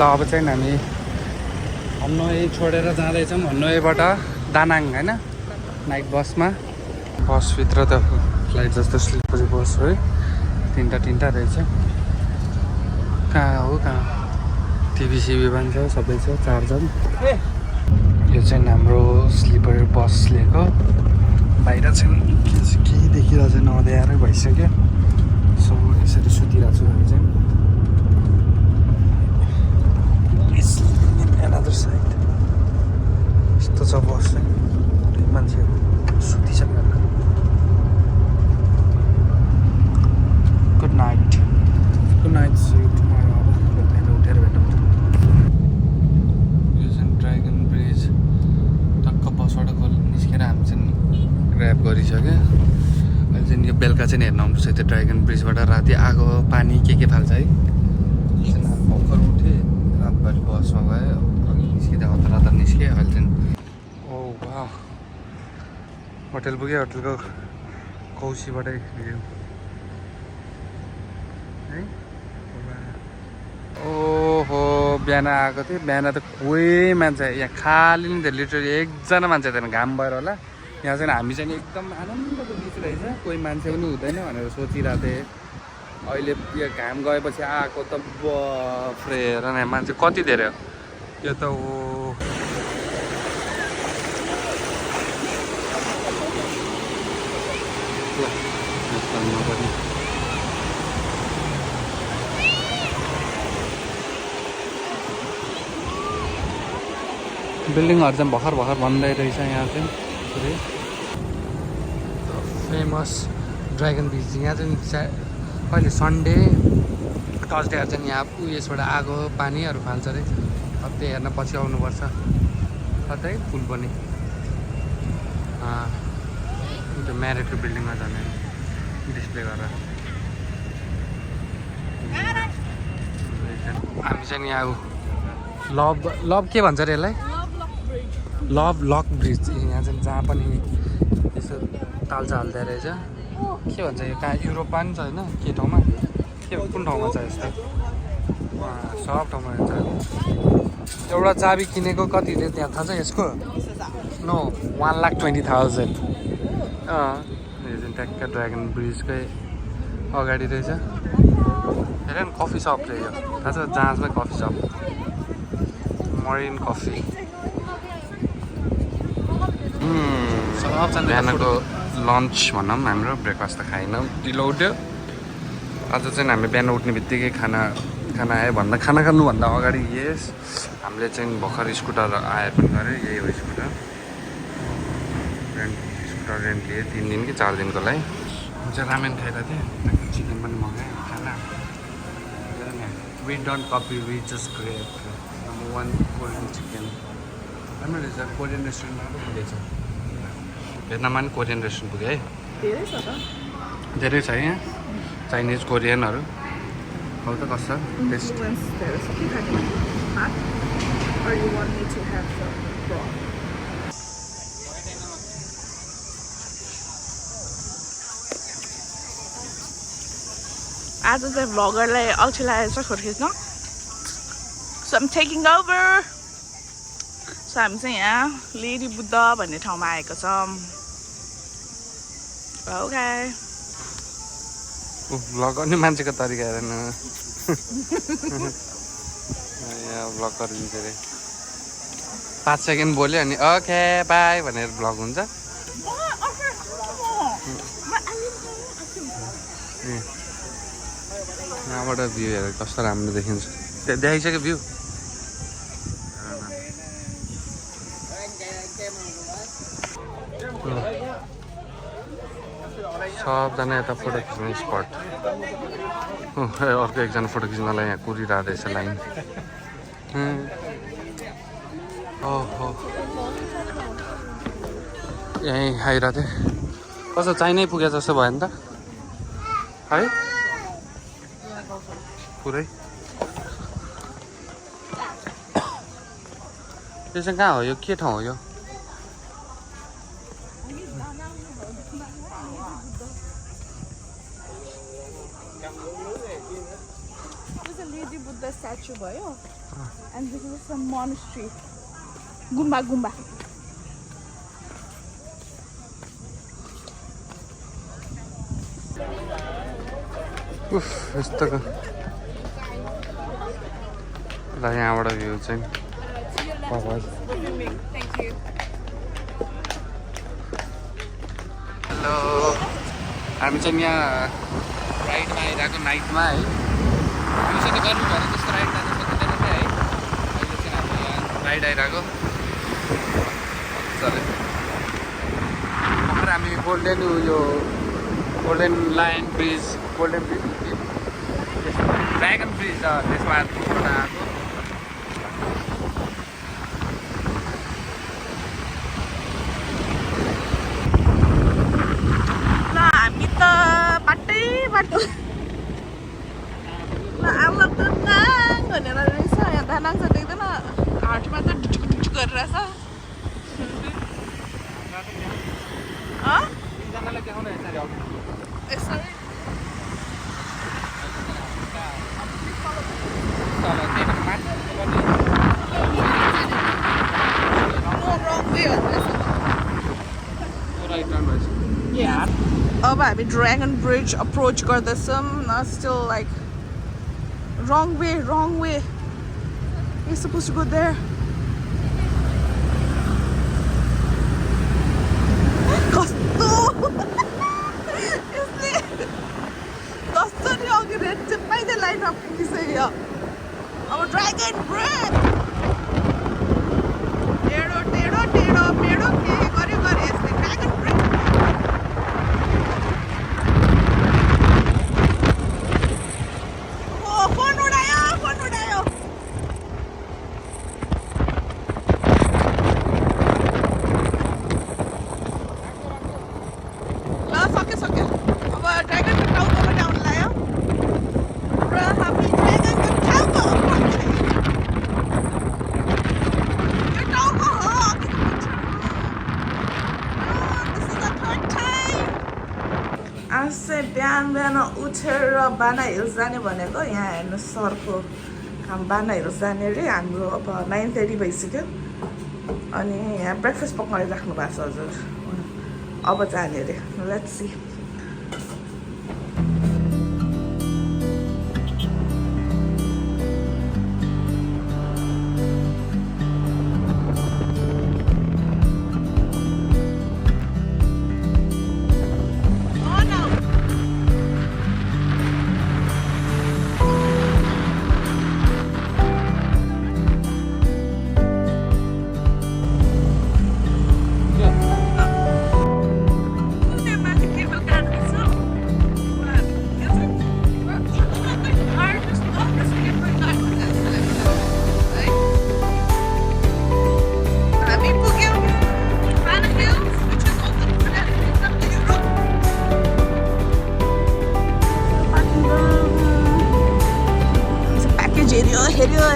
अब चाहिँ हामी हनोई छोडेर जाँदैछौँ हनोईबाट दानाङ होइन नाइट बसमा बसभित्र त फ्लाइट जस्तो स्लिपरी बस हो है तिनवटा रहेछ कहाँ हो कहाँ टिभी पनि छ सबै छ 4 जन यो चाहिँ हाम्रो स्लिपर बस लिएको बाहिर चाहिँ केही देखिरहेको छैन अँध्यारै भइसक्यो सो यसरी सुतिरहेको छु हामी चाहिँ another side यस्तो छ बस चाहिँ मान्छेहरू सुतिसक्यो good night see you tomorrow अब बिहान उठेर भेटौँ यो चाहिँ ड्रागन ब्रिज टक्क बसबाट निस्केर हामी चाहिँ ग्र्याब गरिसक्यो अहिले चाहिँ यो बेलुका चाहिँ हेर्न आउनुपर्छ त्यो ड्रागन ब्रिजबाट राति आगो पानी के फाल्छ है भर्खर उठेँ रातभरि बसमा गयो अघि निस्किँदा हतार निस्केँ अहिले चाहिँ ओ वाह होटल पुग्यो होटलको कौसीबाटै भ्यू है ओहो बिहान आएको थियो बिहान त कोही मान्छे यहाँ खाली नि थियो लिटरली एकजना मान्छे थिएन घाम भएर होला यहाँ चाहिँ हामी चाहिँ एकदम आनन्दको बिच रहेछ कोही मान्छे पनि हुँदैन भनेर सोचिरहेको थिएँ अहिले यो घाम गएपछि आएको त बफ्रे हेर न मान्छे कति धेरै हो यो त हो बिल्डिङहरू चाहिँ भर्खर बन्दै रहेछ यहाँ चाहिँ फेमस ड्रागन ब्रिज यहाँ चाहिँ कहिले सन्डे थर्सडेहरू चाहिँ यहाँ उयसबाट आगो पानीहरू फाल्छ अरे अब त्यो हेर्न पछि आउनुपर्छ कतै पुल पनि त्यो म्यारेटको बिल्डिङमा जाने डिस्प्ले गरेर हामी चाहिँ यहाँ लभ के भन्छ अरे यसलाई लभ लक ब्रिज यहाँ चाहिँ जहाँ पनि यसो तालचा हाल्दो रहेछ के भन्छ यो कहाँ युरोपमा पनि छ होइन के ठाउँमा के कुन ठाउँमा छ यस्तो सब ठाउँमा छ एउटा चाबी किनेको कति रे त्यहाँ थाहा छ यसको नो 1,20,000 यो चाहिँ ट्याक्क ड्रागन ब्रिजकै अगाडि रहेछ हेर न कफी सप रहेछ थाहा छ जहाजमै कफी सप मरिन कफी बिहानको लन्च भनौँ हाम्रो ब्रेकफास्ट त खाएनौँ ढिलो उठ्यो आज चाहिँ हामी बिहान उठ्ने बित्तिकै खाना आयो भन्दा खाना खानुभन्दा अगाडि यस हामीले चाहिँ भर्खर स्कुटर आयो पनि गऱ्यो यही हो स्कुटर रेन्ट लिएँ 3 दिन कि 4 दिनको लागि म चाहिँ रामेन खाइरहेको थिएँ चिकन पनि मगाएँ खाना we don't copy we just great number 1 Korean chicken राम्रो रहेछ कोरियन रेस्टुरेन्टमा पनि पुगेछ भेटनाममा पनि कोरियन रेस्टुरेन्ट पुग्यो है धेरै छ यहाँ चाइनिज कोरियनहरू हौ त कस्तो टेस्ट आज चाहिँ भ्लगरलाई अल्छी लागेको छ फोटो खिच्न सो आम टेकिङ ओभर सो हामी चाहिँ यहाँ लेडी बुद्ध भन्ने ठाउँमा आएको छौँ ओके भ्लग गर्ने मान्छेको तरिका हेरेन यहाँ भ्लग गरिदिन्छ अरे 5 सेकेन्ड बोल्यो अनि ओके बाई भनेर भ्लग हुन्छ यहाँबाट भ्यू हेरेर कस्तो राम्रो देखिन्छ देखाइसक्यो भ्यू सबजना यता फोटो खिच्ने स्पट अर्को एकजना फोटो खिच्नलाई यहाँ कुरिरहेको रहेछ लाइन ओहो यहीँ आइरहेको थिएँ कस्तो चाइनै पुगे जस्तो भयो नि त है पुरै यो चाहिँ कहाँ हो यो के ठाउँ हो यो लेडी बुद्ध स्ट्याचु भयो And this is some monastery. Gumba. उफ यस्तोको ल यहाँबाट भ्यू चाहिँ हेलो हामी चाहिँ यहाँ राइडमा आइरहेको नाइटमा है दिउँसो त गर्मी भएर त्यस्तो राइड जानु सकिँदैन थियो है अहिले चाहिँ हामी यहाँ राइड आइरहेको चले भर्खर हामी golden lion bridge dragon bridge त्यसमा पुग्न आएको ल हामी त बाटो ल आमा त नाङ भनेर रहेछ यहाँ दानाङ छ देख्दैन हार्टमा त ढुचुक गरिरहेछ तिनजनाले देखाउन यसरी अब हामी ड्रागन ब्रिज अप्रोच गर्दैछौँ still like wrong way we're supposed to go there कस्तो यसले कसरी अघि रेड चेप्पाइदै लाइनमा पुगिसक्यो अब ड्रागन ब्रिज टेढो मेढो के गर्यो यसले ड्रागन ब्रिज फोन उडायो ल सक्यो अब ड्रागनको टाउको पनि आउनु लाग्यो र हामी ड्रागनको टाउको यो टाउको हो आज चाहिँ बिहान उठेर बाना हिल्स जाने भनेको यहाँ हेर्नु सरको काम बाना हिल्स जाने अरे हाम्रो अब 9:30 भइसक्यो अनि यहाँ ब्रेकफास्ट पकाइराख्नु भएको छ हजुर अब जाने अरे लेट्स सी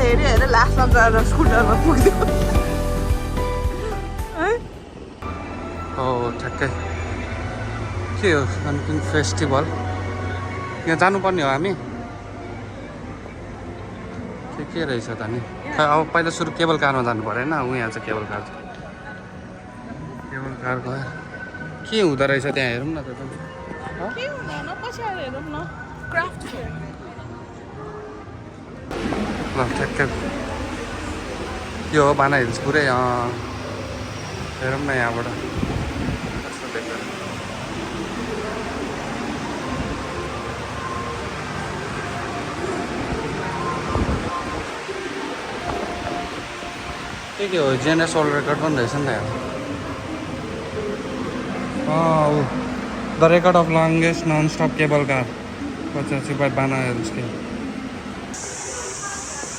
हेऱ्यो लास्टमा गएर स्कुटरमा पुग्यो है हो ठ्याक्कै के हो समथिङ फेस्टिभल यहाँ जानुपर्ने हो हामी के रहेछ त नि खै अब पहिला सुरु केबल कारमा जानु परेन यहाँ चाहिँ केबल कार गयो के हुँदो रहेछ त्यहाँ हेरौँ न त के हुँदैन पछि आएर हेरौँ न क्राफ्ट फेयर ल ठ्याक्कै यो हो बाना हिल्स पुरै हेरौँ न यहाँबाट कस्तो देख्छ के हो जिएनएस वर्ल्ड रेकर्ड पनि रहेछ नि त यहाँ the record of longest non stop cable car पचासी बाई बाना हिल्स के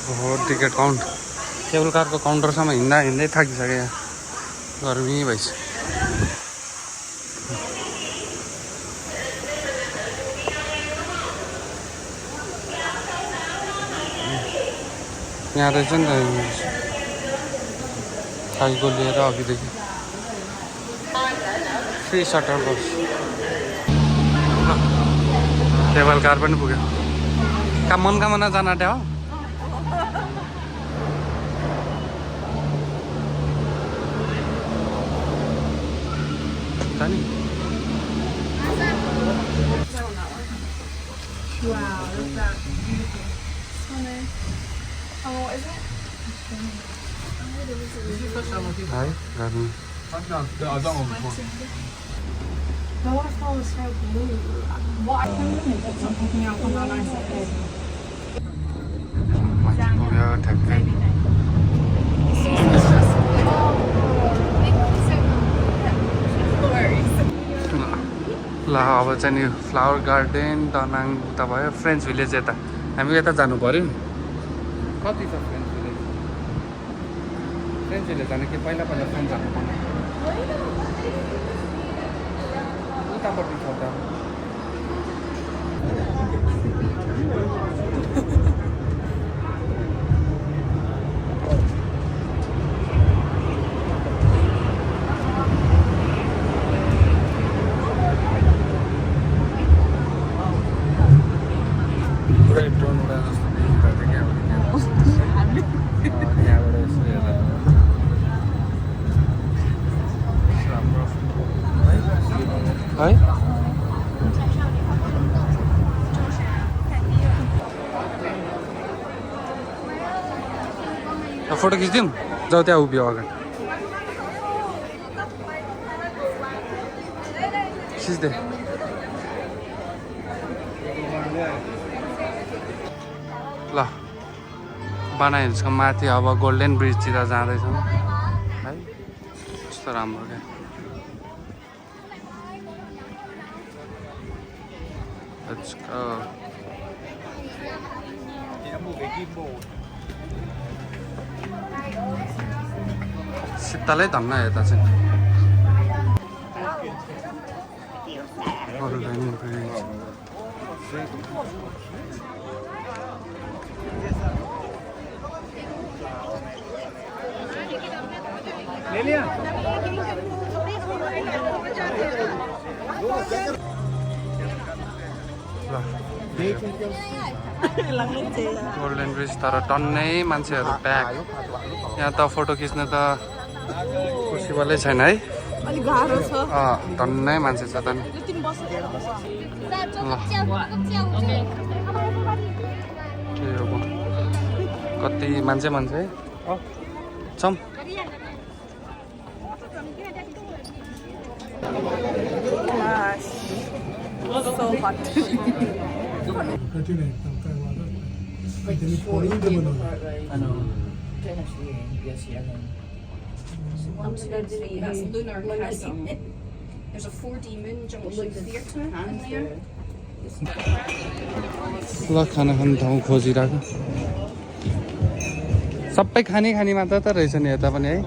हो टिकट काउन्ट केबल कारको काउन्टरसम्म हिँड्दै थाकिसक्यो यहाँ गर्मी भइसक्यो यहाँ रहेछ नि त साइकल लिएर अघिदेखि फ्री सटर बस केबल कार पनि पुग्यो मनकामना जान आँट्यो हो नि है गर्मी The waterfall is so blue. What I can really put something picking out on our nice head. माथि पुग्यो ठ्याक्कै ल अब चाहिँ नि फ्लावर गार्डन दनाङ उता भयो फ्रेन्च भिलेज यता हामी यता जानु पऱ्यो नि कति छ फ्रेन्च भिलेज जानु कि पहिला फ्रेन्च जानु पर्ने उतापट्टि छ त पुरै ड्रोन उडा जस्तो देखिरहेको थियो यहाँबाट यसो हेर्दा है फोटो खिचिदिउँ जाऊ त्यहाँ उभियो अगाडि खिच्दे ल बनाइसको माथि अब गोल्डन ब्रिजतिर जाँदैछौँ है कस्तो राम्रो क्या Let's go. शीतलै धन्न यता चाहिँ गोल्डन ब्रिज ले लिया गोल्डन ब्रिज तर टन्नै मान्छेहरू प्याक यहाँ त फोटो खिच्न त पोसिबलै छैन है टन्नै मान्छे छ त नि ल कति मान्छे है चम So hot. That's lunar chasm. There's a 4D moon junction theatre in there. ल खाना खाने ठाउँ खोजिरहेको सबै खाने मात्र त रहेछ नि यता पनि है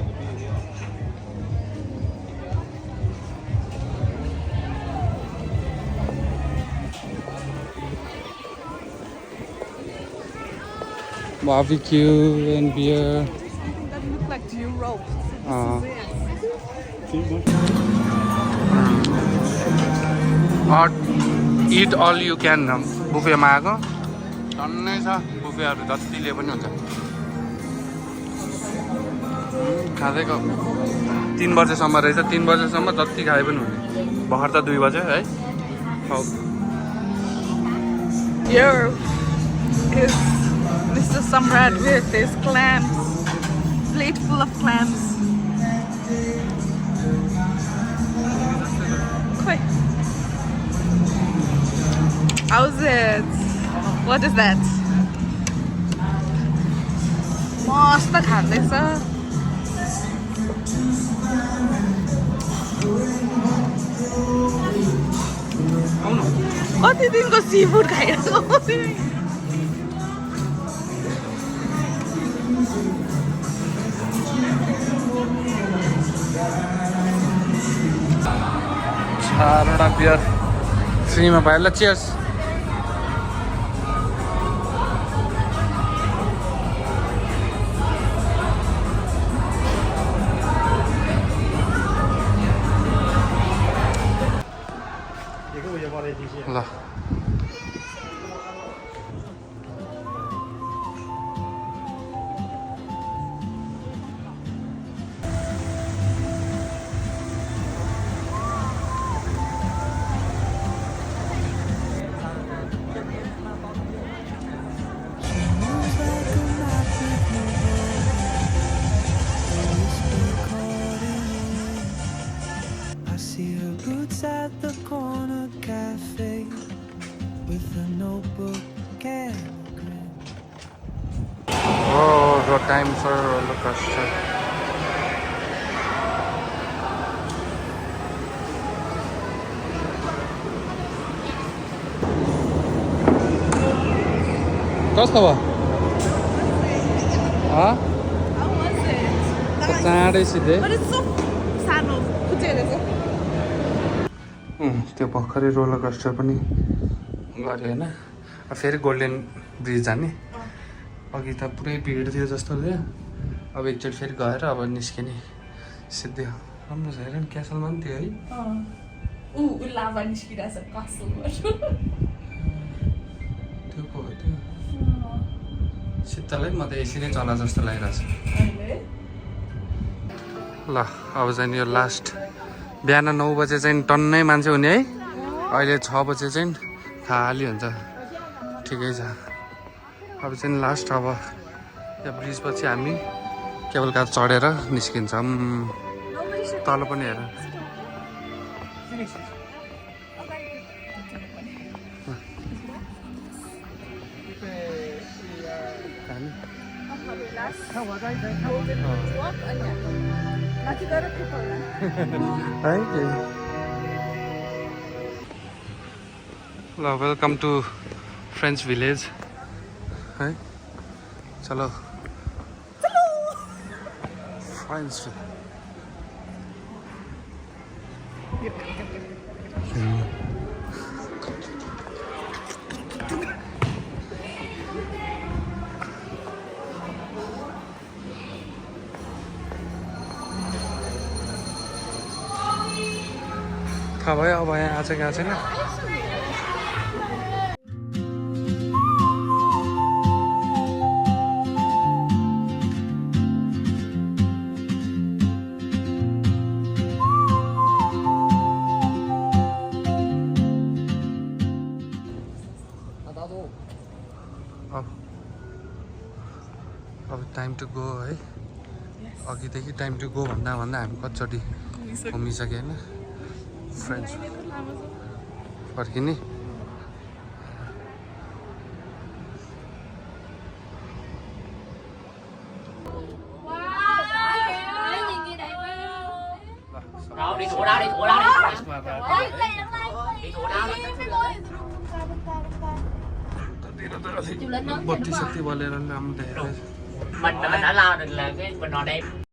barbecue and beer. That look like Europe. Eat all you can बुफेमा आएको टन्नै छ बुफेहरू जतिले पनि हुन्छ खाँदैको 3 बजेसम्म रहेछ 3 बजेसम्म जति खाए पनि हुने भर्खर त 2 बजे है Here is Mr. Samrat with his clams. Plate full of clams. Quick. How's it? What is that? मस्त खाँदैछ कति दिनको सी फुड खाइरहेको चारवटा बियर फ्रीमा पायो ल चियर्स ल टाइम फर रोलर कोस्टर कस्तो भयो चाँडै सिधै त्यो भर्खरै रोलर कोस्टर पनि गऱ्यो होइन फेरि गोल्डन ब्रिज जाने अघि त पुरै भिड थियो जस्तो थियो अब एकचोटि फेरि गएर अब निस्किने सिधै राम्रो छ हेर नि क्यासलमा पनि थियो है लाभा निस्किरहेछ कसलबाट त्यो पो हो त्यो शीतलै म त एसी नै चला जस्तो लागिरहेछ ल अब चाहिँ यो लास्ट बिहान 9 बजे चाहिँ टन्नै मान्छे हुने है अहिले 6 बजे चाहिँ खाली हुन्छ ठिकै छ अब चाहिँ लास्ट अब यो ब्रिज पछि हामी केबल कार चढेर निस्किन्छौँ तल पनि हेर ल वेलकम टु फ्रेन्च भिलेज है चलो फ्रेन्च थाहा भयो अब यहाँ आएको छ कि आएको छैन अब टाइम टु गो है अघिदेखि टाइम टु गो भन्दा भन्दा हामी कतिचोटि घुमिसक्यो होइन फ्रेन्ड्स फर्किने बत्ती सत्ती बलेर राम्रो देखेको mình đã lao được là cái mình nọ đẹp